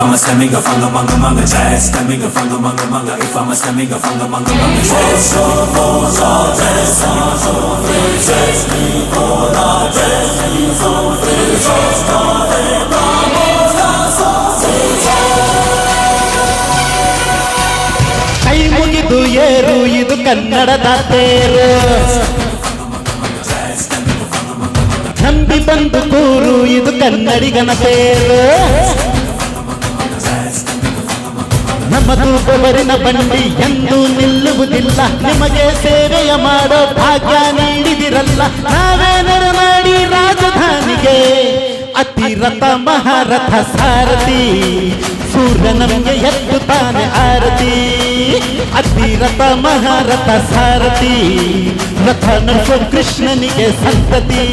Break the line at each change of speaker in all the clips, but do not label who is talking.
I'm a stemiga fanga manga manga jazz stemiga fanga manga manga if I'm a stemiga fanga manga manga jazz so hola jazz so free jazz me hola jazz me so free jazz no de vamos a
ಕೈ ಮುಗಿದು ಏರು ಇದು ಕನ್ನಡದ ತೇರು ನಂಬಿ ಬಂದು ಕೂರು ಇದು ಕನ್ನಡಿಗನ ತೇರು ನಮ್ಮದು ಬೆವರಿನ ಬಂಡಿ ಎಂದು ನಿಲ್ಲುವುದಿಲ್ಲ ನಿಮಗೆ ಸೇವೆಯ ಮಾಡೋ ಭಾಗ್ಯ ನೀಡಿದಿರಲ್ಲ ನಾವೇ ನರನಾಡಿ ರಾಜಧಾನಿಗೆ ಅತಿರಥ ಮಹಾರಥ ಸಾರಥಿ ಸೂರ್ಯ ನಮಗೆ ಎತ್ತುತ್ತಾನೆ ಆರತಿ ಅತಿರಥ ಮಹಾರಥ ಸಾರಥಿ ರಥ ನಡೆಸೋ ಕೃಷ್ಣನಿಗೆ ಸಂತತಿ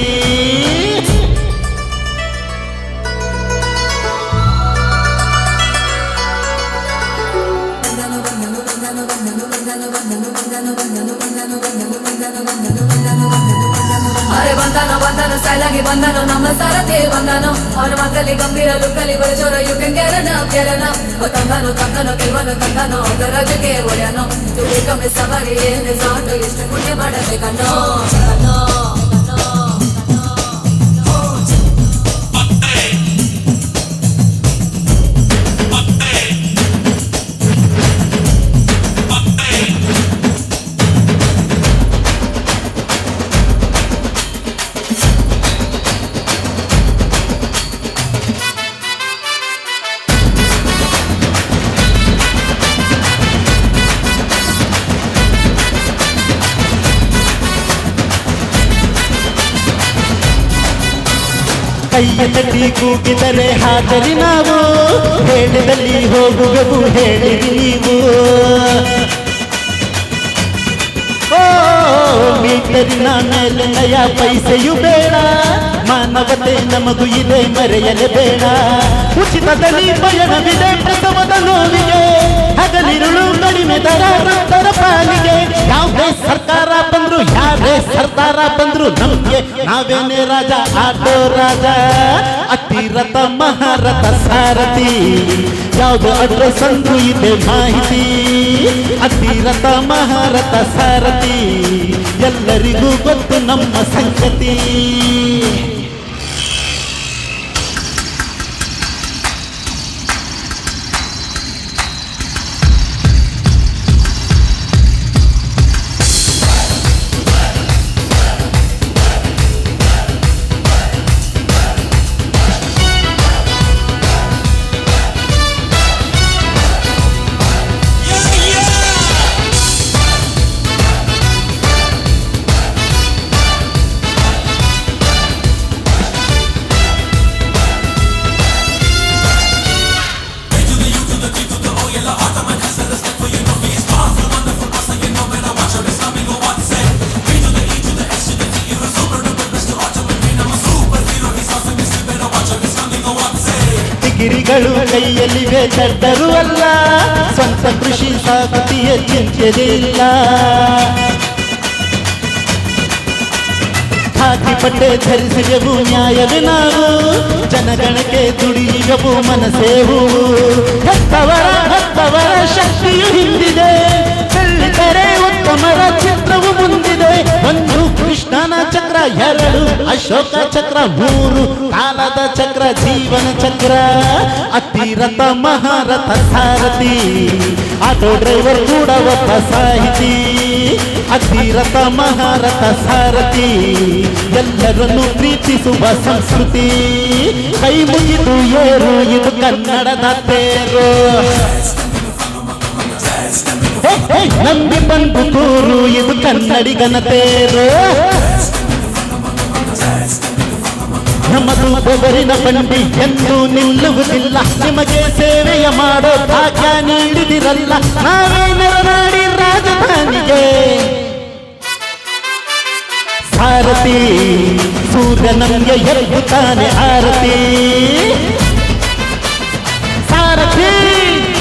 ಅರೆ ಬಂದನೋ ಬಂದನೋ ಸ್ಟೈಲಾಗಿ ಬಂದನೋ ನಮ್ಮ ಸಾರಥಿ ಬಂದನೋ ಅವನ ಮಕ್ಕಳಿ ಗಂಭೀರ ಲುಕ್ಕಲ್ಲಿ ಬರಜೋರ ಯು ಕ್ಯಾನ್ ಕೆರನ ತಂದನೋ ತಂದನೋ ಕೆಲವನು ತಂದನೋ ರಾಜಕ್ಕೆ ಒಳ್ಳೆಯನೋ ತುಳಿ ಕಮ್ಮಿ ಸವಾರಿ ಏನು ಸಾಟು ಎಷ್ಟು ಪುಣ್ಯ ಮಾಡಬೇಕನ್ನೋ
ಕೈಯ ತಟ್ಟಿ ಕೂಗಿದರೆ ಹಾಜರಿ ನಾವು ಹೇಳಿದಲ್ಲಿ ಹೋಗುವೆವು ಹೇಳಿರಿ ನೀವು ಓ ಮೀಟರಿನ ಮೇಲೆ ನಯ ಪೈಸೆಯು ಬೇಡ ಮಾನವತೆ ನಮಗೂ ಇದೆ ಮರೆಯಲೇ ಬೇಡ ಉಚಿತದಲ್ಲಿ ಪಯಣವಿದೆ ಪ್ರಸವದ ನೋವಿಗೆ ಹಗಲಿರುಳು ಕಡಿಮೆ ದರ ರೈತರ ಪಾಲಿಗೆ ಯಾವುದೇ ಸರ್ಕಾರ ಬಂದ್ರು ಯಾರೇ ಸರ್ದಾರ ಬಂದ್ರು ನಮ್ಗೆ ನಾವೇನೇ ರಾಜ ಆಟೋ ರಾಜ ಅತಿರಥ ಮಹಾರಥ ಸಾರಥಿ ಯಾವುದು ಅಡ್ರೆಸ್ ಅಂದ್ರೂ ಇದೆ ಮಾಹಿತಿ ಅತಿರಥ ಮಹಾರಥ ಸಾರಥಿ ಎಲ್ಲರಿಗೂ ಗೊತ್ತು ನಮ್ಮ ಸಂಗತಿ ಗಿರಿಗಳು ಕೈಯಲ್ಲಿವೆ ಚಡ್ಡರು ಅಲ್ಲ ಸ್ವಂತ ಕೃಷಿ ಸಾಗುತ್ತಿಯ ಚಿಂತೆಯಿಲ್ಲ ಹಾಕಿ ಬಟ್ಟೆ ಧರಿಸಿದೆವು ನ್ಯಾಯವೇ ನಾವು ಜನಗಣಕ್ಕೆ ದುಡಿಯುವೆವು ಮನಸೇವು ಹತ್ತವರ ಶಕ್ತಿಯು ಹಿಂದಿದೆ ಬೆಳ್ಳಿದರೆ ಉತ್ತಮರ ಚಿತ್ರವು ಮುಂದಿದೆ ಒಂದು ಕೃಷ್ಣನ ಚಕ್ರ ಎರಡು ಅಶೋಕ ಚಕ್ರ ಮೂರು ಕಾಲದ ಚಕ್ರ ಜೀವನ ಚಕ್ರ ಅತಿರಥ ಮಹಾರಥ ಸಾರಥಿ ಆಟೋ ಡ್ರೈವರ್ ಕೂಡ ಒಬ್ಬ ಸಾಹಿತಿ ಅತಿರಥ ಮಹಾರಥ ಸಾರಥಿ ಎಲ್ಲರನ್ನು ಪ್ರೀತಿಸುವ ಸಂಸ್ಕೃತಿ ಕೈ ಮುಗಿದು ಏರು ಇದು ಕನ್ನಡದ ತೇರು ನಂಬಿ ಬಂದು ಕೂರು ಇದು ಕನ್ನಡಿಗನ ತೇರು ನಮ್ಮದು ಬೆವರಿನ ಬಂಡಿ ಎಂದು ನಿಲ್ಲುವುದಿಲ್ಲ ನಿಮಗೆ ಸೇವೆಯ ಮಾಡೋ ಭಾಗ್ಯ ನೀಡಿದಿರಲ್ಲ ನಾವೇ ನರನಾಡಿ ರಾಜಧಾನಿಗೆ ಸಾರಥಿ ಸೂರ್ಯ ನಮಗೆ ಎತ್ತುತ್ತಾನೆ ಆರತಿ ಸಾರಥಿ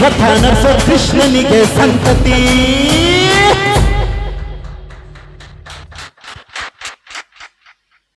ರಥ ನಡೆಸೋ ಕೃಷ್ಣನಿಗೆ ಸಂತತಿ